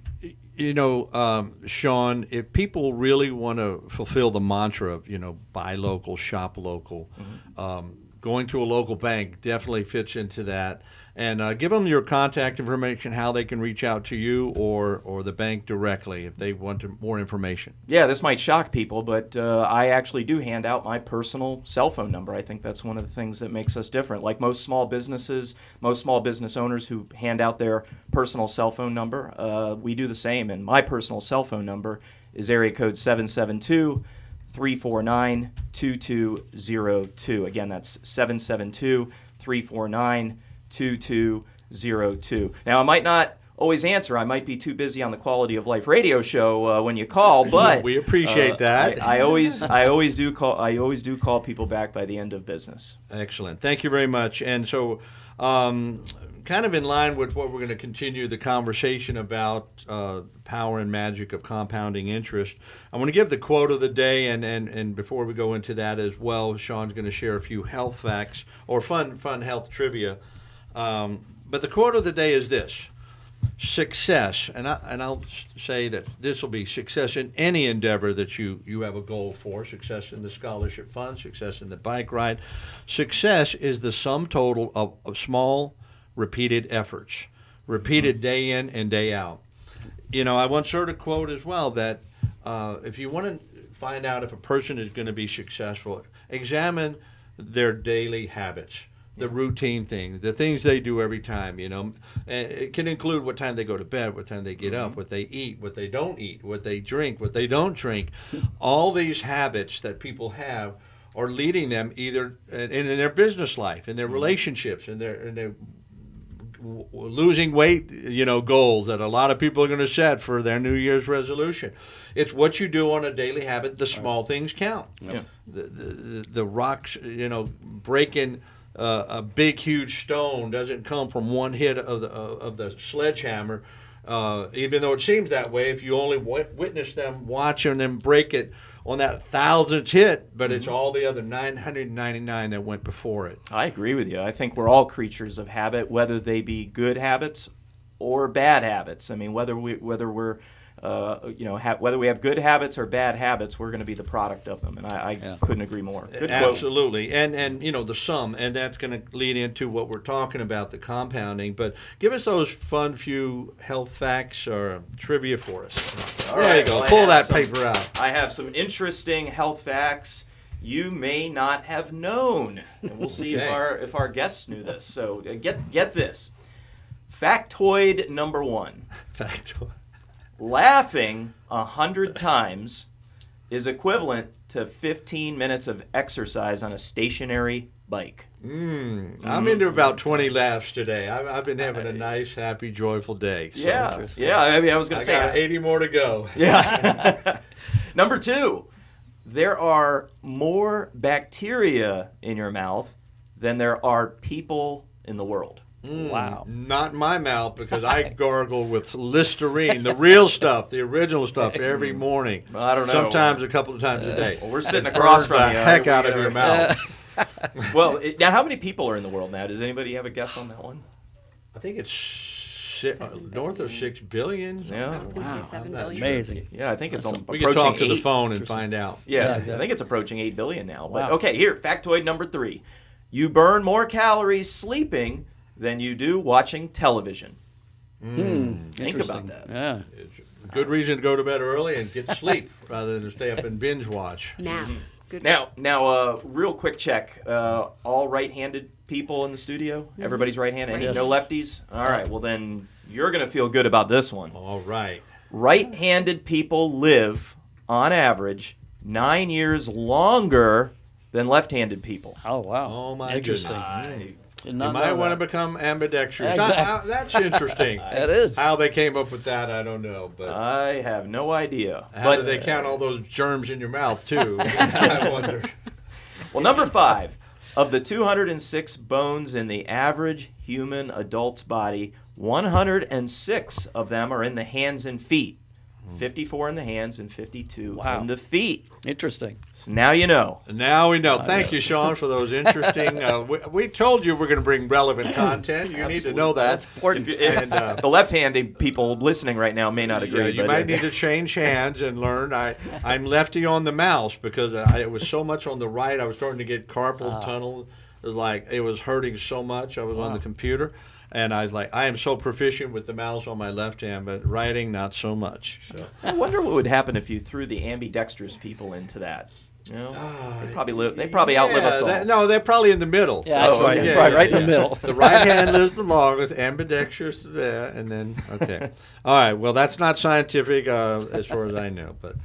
Shaun, if people really want to fulfill the mantra of, buy local, shop local, going to a local bank definitely fits into that. And give them your contact information, how they can reach out to you or the bank directly if they want more information. Yeah,
this might shock people, but I actually do hand out my personal cell phone number. I think that's one of the things that makes us different. Like most small businesses, most small business owners who hand out their personal cell phone number, we do the same. And my personal cell phone number is area code 772-349-2202. Again, that's 772-349-2202. Now, I might not always answer. I might be too busy on the Quality of Life radio show when you call, but
we appreciate that.
I always do call people back by the end of business.
Excellent. Thank you very much. And so, kind of in line with what we're going to continue the conversation about power and magic of compounding interest, I want to give the quote of the day, and before we go into that as well, Shaun's going to share a few health facts or fun health trivia. But the quote of the day is this: success, and I'll say that this will be success in any endeavor that you have a goal for, success in the scholarship fund, success in the bike ride. Success is the sum total of small, repeated efforts, repeated day in and day out. I once heard a quote as well that if you want to find out if a person is going to be successful, examine their daily habits. The routine things, the things they do every time, and it can include what time they go to bed, what time they get up, what they eat, what they don't eat, what they drink, what they don't drink. All these habits that people have are leading them either in their business life, in their relationships, in their losing weight, goals that a lot of people are going to set for their New Year's resolution. It's what you do on a daily habit. The small things count.
Yeah.
The rocks, breaking a big, huge stone doesn't come from one hit of the sledgehammer. Even though it seems that way, if you only witness them watching them break it on that 1,000th hit, but it's all the other 999 that went before it.
I agree with you. I think we're all creatures of habit, whether they be good habits or bad habits. I mean, whether we have good habits or bad habits, we're going to be the product of them, and I couldn't agree more. Good quote.
Absolutely, and the sum, and that's going to lead into what we're talking about, the compounding. But give us those fun few health facts or trivia for us. There you go. Pull that paper out.
I have some interesting health facts you may not have known, and we'll see if our guests knew this. So get this. Factoid number 1.
Factoid.
Laughing 100 times is equivalent to 15 minutes of exercise on a stationary bike.
I'm into about 20 laughs today. I've been having a nice, happy, joyful day. So.
Yeah. I mean, I was going to say.
I got 80 more to go.
Yeah. Number 2, there are more bacteria in your mouth than there are people in the world.
Wow.
Not in my mouth, because I gargle with Listerine, the real stuff, the original stuff, every morning.
Well, I don't know.
Sometimes a couple of times a day.
Well, we're sitting across from you.
The heck out of your mouth.
Well, now how many people are in the world now? Does anybody have a guess on that one?
I think it's north of 6 billion.
Yeah.
I was going to say 7 billion.
Amazing.
Yeah, I think it's
We
approaching
can talk to
8.
the phone and find out.
Yeah, I think it's approaching 8 billion now. But
Wow.
okay, here, factoid number 3. You burn more calories sleeping than you do watching television. Think about that.
Yeah.
It's a good reason to go to bed early and get sleep rather than stay up and binge watch.
Nap. Good.
Now, real quick check. All right-handed people in the studio? Everybody's right-handed?
Yes.
No lefties? All right, well then you're going to feel good about this one.
All right.
Right-handed people live, on average, 9 years longer than left-handed people.
Oh, wow.
Oh, my
Interesting.
goodness.
Did
You
not
might
know
want to
that.
become ambidextrous.
Exactly.
That's interesting.
It is.
How they came up with that, I don't know. But
I have no idea.
how do they count all those germs in your mouth, too? I wonder.
Well, number 5, of the 206 bones in the average human adult's body, 106 of them are in the hands and feet. 54 in the hands and 52 in the feet.
Interesting.
So now you know.
Now we know. Thank you, Sean, for those interesting. We told you we're going to bring relevant content. You need to know that.
That's important.
The left-handed people listening right now may not agree.
Yeah, you might need to change hands and learn. I'm lefty on the mouse because it was so much on the right. I was starting to get carpal tunnel. It was hurting so much. I was on the computer. And I was like, I am so proficient with the mouse on my left hand, but writing, not so much. So.
I wonder what would happen if you threw the ambidextrous people into that. You know, they probably outlive us all.
No, they're probably in the middle.
Yeah, that's right.
Yeah,
Probably right in the middle.
The right hand lives the longest, ambidextrous there, and then, okay. All right, well, that's not scientific as far as I know. But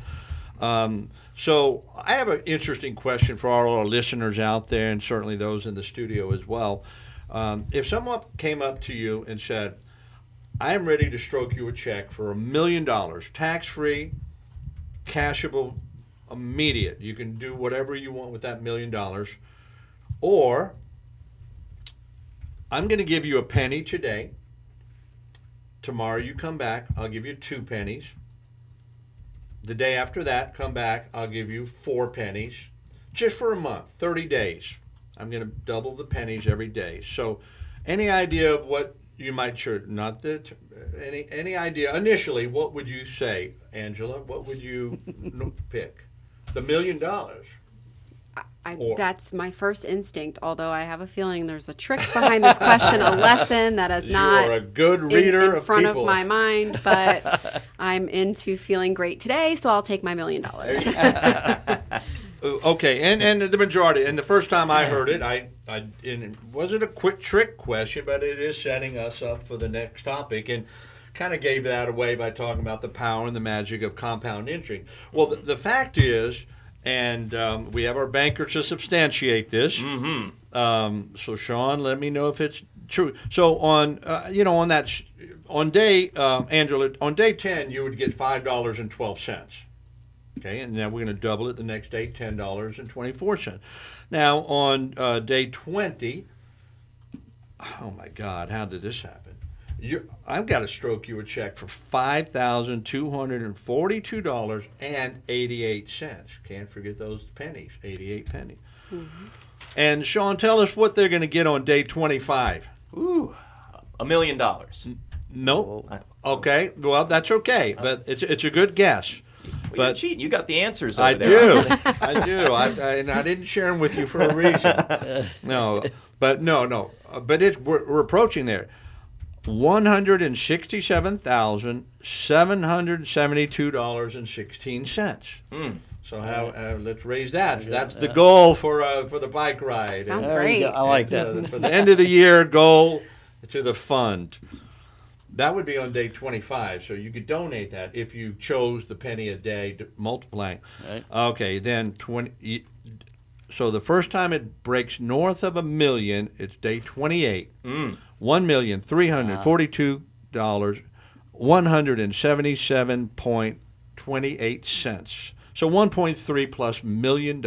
so I have an interesting question for all our listeners out there, and certainly those in the studio as well. If someone came up to you and said, I am ready to stroke you a check for $1 million, tax-free, cashable, immediate. You can do whatever you want with that $1 million. Or, I'm going to give you a penny today. Tomorrow you come back, I'll give you 2 pennies. The day after that, come back, I'll give you 4 pennies. Just for a month, 30 days. I'm going to double the pennies every day. So, any idea of what you might any idea initially? What would you say, Angela? What would you pick? The $1 million.
That's my first instinct. Although I have a feeling there's a trick behind this question, a lesson that is not
a good reader
in front of my mind. But I'm into feeling great today, so I'll take my $1 million.
Okay, and the majority, and the first time I heard it, it wasn't a quick trick question, but it is setting us up for the next topic, and kind of gave that away by talking about the power and the magic of compound interest. Well, the fact is, and we have our banker to substantiate this. So, Sean, let me know if it's true. So on on that on day Angela, on day 10 you would get $5.12. Okay, and now we're going to double it the next day, $10.24. Now on day 20, oh my God, how did this happen? I've got to stroke you a check for $5,242.88. Can't forget those pennies, 88 pennies. Mm-hmm. And Shaun, tell us what they're going to get on day 25.
Ooh, $1 million.
Nope. Okay, well that's okay, but it's a good guess.
Well,
but
you're cheating. You got the answers over
I
there.
I do. And I didn't share them with you for a reason. No. But we're approaching there. $167,772.16. So let's raise that. That's the goal for the bike ride.
Sounds great.
I like that.
For the end of the year goal to the fund. That would be on day 25, so you could donate that if you chose the penny a day multiplying.
Right.
Okay, then 20. So the first time it breaks north of $1 million, it's day 28. $1,342, $177.28. So 1.3 plus $1 million.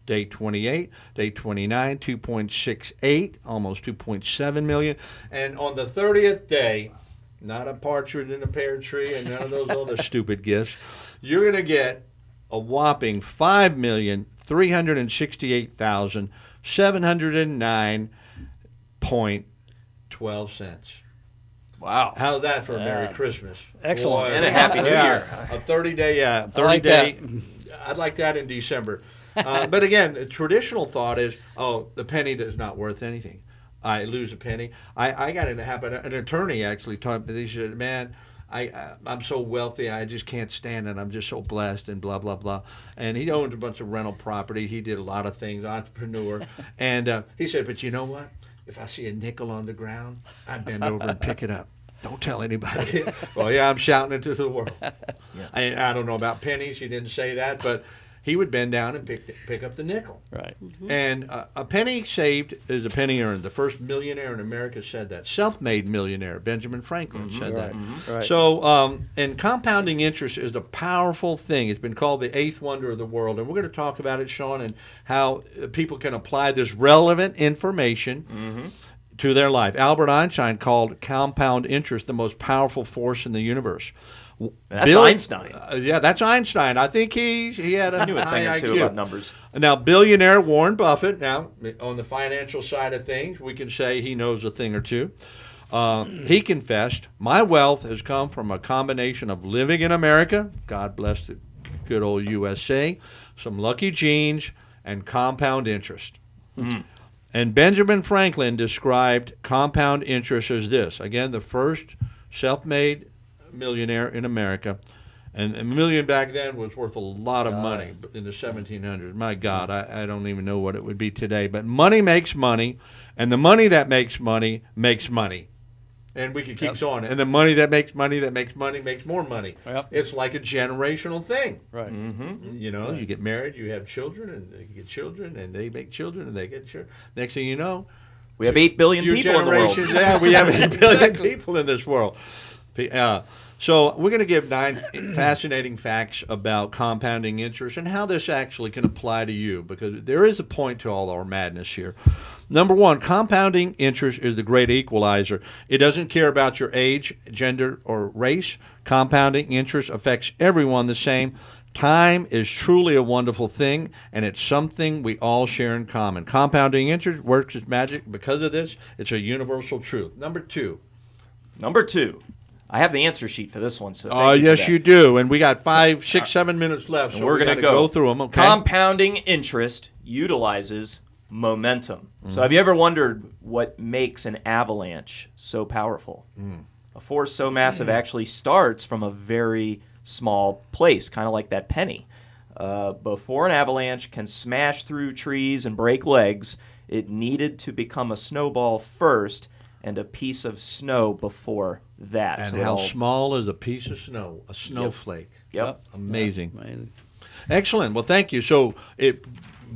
Day 28, day 29, 2.68, almost 2.7 million. And on the 30th day, not a partridge in a pear tree and none of those other stupid gifts, you're going to get a whopping $5,368,709.12.
Wow.
How's that for a Merry Christmas?
Excellent.
And a Happy New Year.
A 30-day,
30-day.
I'd like that in December. But again, the traditional thought is, the penny is not worth anything. I lose a penny. I got it to happen. An attorney actually told me, he said, man, I'm so wealthy, I just can't stand it. I'm just so blessed and blah, blah, blah. And he owned a bunch of rental property. He did a lot of things, entrepreneur. And he said, but you know what? If I see a nickel on the ground, I bend over and pick it up. Don't tell anybody. Well, yeah, I'm shouting it to the world. Yeah. I don't know about pennies. He didn't say that, but he would bend down and pick up the nickel.
Right.
Mm-hmm. And a penny saved is a penny earned. The first millionaire in America said that. Self-made millionaire, Benjamin Franklin, said that.
Mm-hmm. Right.
So, and compounding interest is a powerful thing. It's been called the eighth wonder of the world. And we're going to talk about it, Shaun, and how people can apply this relevant information to their life. Albert Einstein called compound interest the most powerful force in the universe.
That's Einstein.
Yeah, that's Einstein. I think he had a
knew a thing
high
or two
IQ.
about numbers.
Now, billionaire Warren Buffett, now, on the financial side of things, we can say he knows a thing or two. He confessed, my wealth has come from a combination of living in America, God bless the good old USA, some lucky genes, and compound interest. Mm. And Benjamin Franklin described compound interest as this. Again, the first self-made millionaire in America. And $1 million back then was worth a lot of money in the 1700s. My God, I don't even know what it would be today. But money makes money, and the money that makes money makes money. And we could keep going. And the money that makes money that makes money makes more money. Yep. It's like a generational thing.
Right.
Mm-hmm. You know, you get married, you have children, and they get children, and they make children, and they get children. Next thing you know,
we have 8 billion people in the world.
Yeah, we have 8 billion people in this world. So we're going to give 9 fascinating facts about compounding interest and how this actually can apply to you, because there is a point to all our madness here. Number 1, compounding interest is the great equalizer. It doesn't care about your age, gender, or race. Compounding interest affects everyone the same. Time is truly a wonderful thing, and it's something we all share in common. Compounding interest works as magic. Because of this, it's a universal truth. Number 2.
I have the answer sheet for this one. So
yes, you do. And we got 5, 6, 7 minutes left. So
we're going to
go through them. Okay.
Compounding interest utilizes momentum. So have you ever wondered what makes an avalanche so powerful? A force so massive actually starts from a very small place, kind of like that penny. Before an avalanche can smash through trees and break legs, it needed to become a snowball first, and a piece of snow before that.
And how small is a piece of snow? A snowflake.
Yep.
Amazing.
Amazing.
Excellent. Well, thank you. So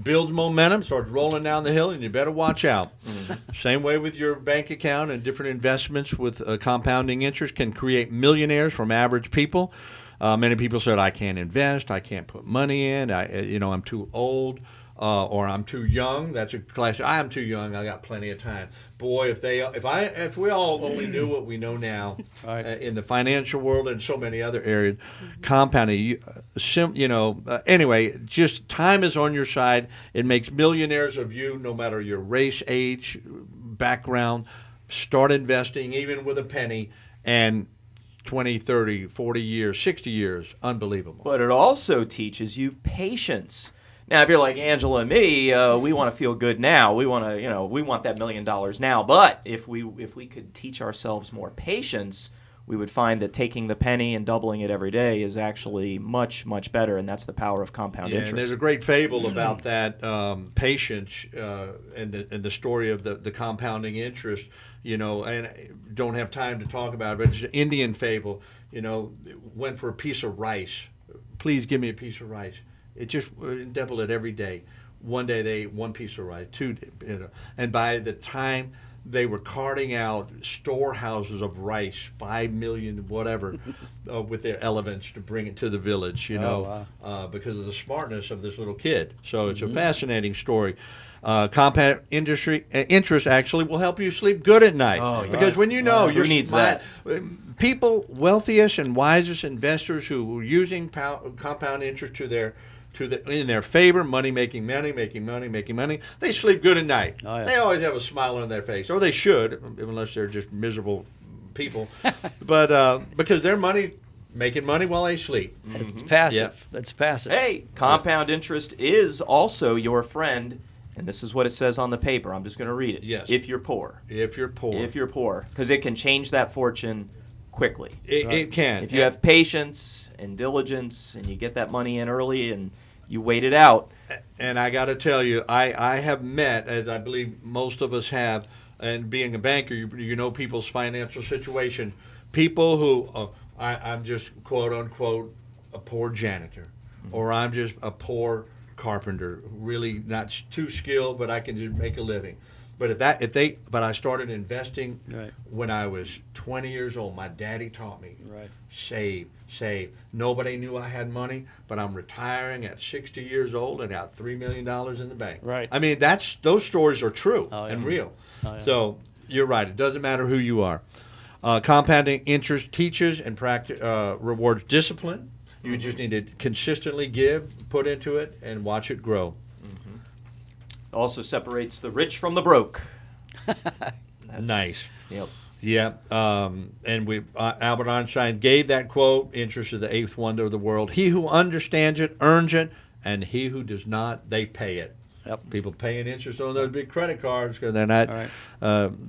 builds momentum, starts rolling down the hill, and you better watch out. Same way with your bank account and different investments with compounding interest can create millionaires from average people. Many people said, I can't invest, I can't put money in, I'm too old, or I'm too young. That's a classic. I'm too young, I got plenty of time. Boy, if we all only knew what we know now in the financial world and so many other areas, compounding, anyway, just time is on your side. It makes millionaires of you, no matter your race, age, background. Start investing, even with a penny, and 20, 30, 40 years, 60 years, unbelievable.
But it also teaches you patience. Now, if you're like Angela and me, we want to feel good now. We want to, we want that $1 million now. But if we could teach ourselves more patience, we would find that taking the penny and doubling it every day is actually much, much better, and that's the power of compound interest.
And there's a great fable about that patience and the story of the compounding interest. And I don't have time to talk about it, but it's an Indian fable. Went for a piece of rice. Please give me a piece of rice. It just doubled it every day. One day they ate one piece of rice, and by the time they were carting out storehouses of rice, 5 million, whatever, with their elephants to bring it to the village, because of the smartness of this little kid. So it's a fascinating story. Compound interest actually will help you sleep good at night. Because when you're
who needs that?
People, wealthiest and wisest investors who are using compound interest in their favor, making money, they sleep good at night. They always have a smile on their face, or they should, unless they're just miserable people. But because they're making money while they sleep.
It's passive. That's passive.
Hey, compound interest is also your friend, and this is what it says on the paper. I'm just going to read it.
Yes.
If you're poor.
If you're poor.
Because it can change that fortune quickly.
It can.
If you have patience and diligence and you get that money in early and you wait it out.
And I got to tell you, I have met, as I believe most of us have, and being a banker, you know people's financial situation. People who, I'm just quote unquote a poor janitor, or I'm just a poor carpenter, really not too skilled, but I can just make a living. But but I started investing when I was 20 years old. My daddy taught me, save. Nobody knew I had money, but I'm retiring at 60 years old and got $3 million in the bank.
Right.
I mean, those stories are true and real. So you're right. It doesn't matter who you are. Compounding interest teaches and rewards discipline. You just need to consistently put into it, and watch it grow.
Also separates the rich from the broke.
Nice.
Yep.
Yeah. And Albert Einstein gave that quote, interest is the eighth wonder of the world. He who understands it earns it, and he who does not, they pay it.
Yep.
People paying interest on those big credit cards because they're not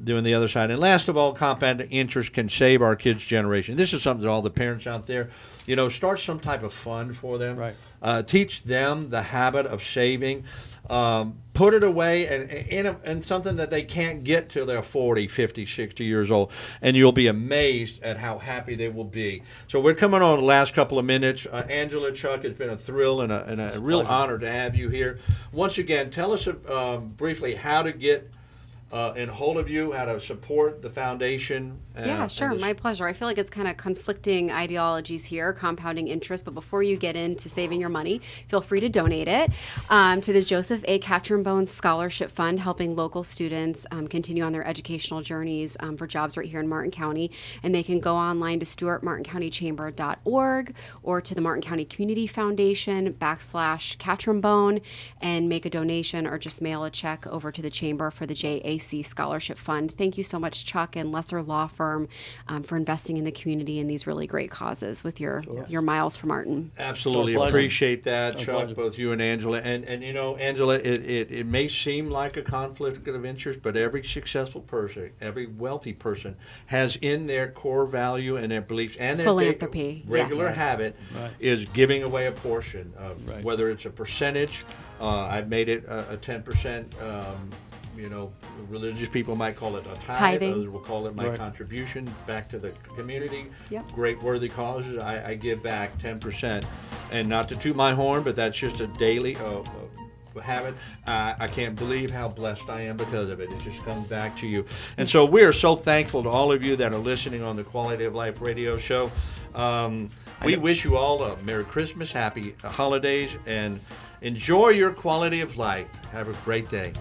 doing the other side. And last of all, compound interest can save our kids' generation. This is something that all the parents out there, start some type of fund for them.
Right.
Teach them the habit of saving. Put it away in something that they can't get till they're 40, 50, 60 years old, and you'll be amazed at how happy they will be. So we're coming on the last couple of minutes. Angela, Chuck, it's been a thrill and a real honor to have you here. Once again, tell us briefly how to get in hold of you, how to support the foundation.
Yeah, sure. My pleasure. I feel like it's kind of conflicting ideologies here, compounding interest. But before you get into saving your money, feel free to donate it to the Joseph A. Catron-Bone Scholarship Fund, helping local students continue on their educational journeys for jobs right here in Martin County. And they can go online to stuartmartincountychamber.org or to the Martin County Community Foundation /Catron-Bone and make a donation, or just mail a check over to the chamber for the JAC Scholarship Fund. Thank you so much, Chuck and Lesser Law Firm, for investing in the community in these really great causes with your miles for Martin.
Absolutely appreciate that, Chuck, both you and Angela. And Angela, it may seem like a conflict of interest, but every successful person, every wealthy person has in their core value and their beliefs and their
philanthropy,
regular habit is giving away a portion of whether it's a percentage. I've made it a 10%. Religious people might call it a tithe. Others will call it my contribution back to the community.
Yep.
Great worthy causes. I give back 10%. And not to toot my horn, but that's just a daily have it. I can't believe how blessed I am because of it. It just comes back to you. And so we are so thankful to all of you that are listening on the Quality of Life radio show. We wish you all a Merry Christmas, Happy Holidays, and enjoy your quality of life. Have a great day.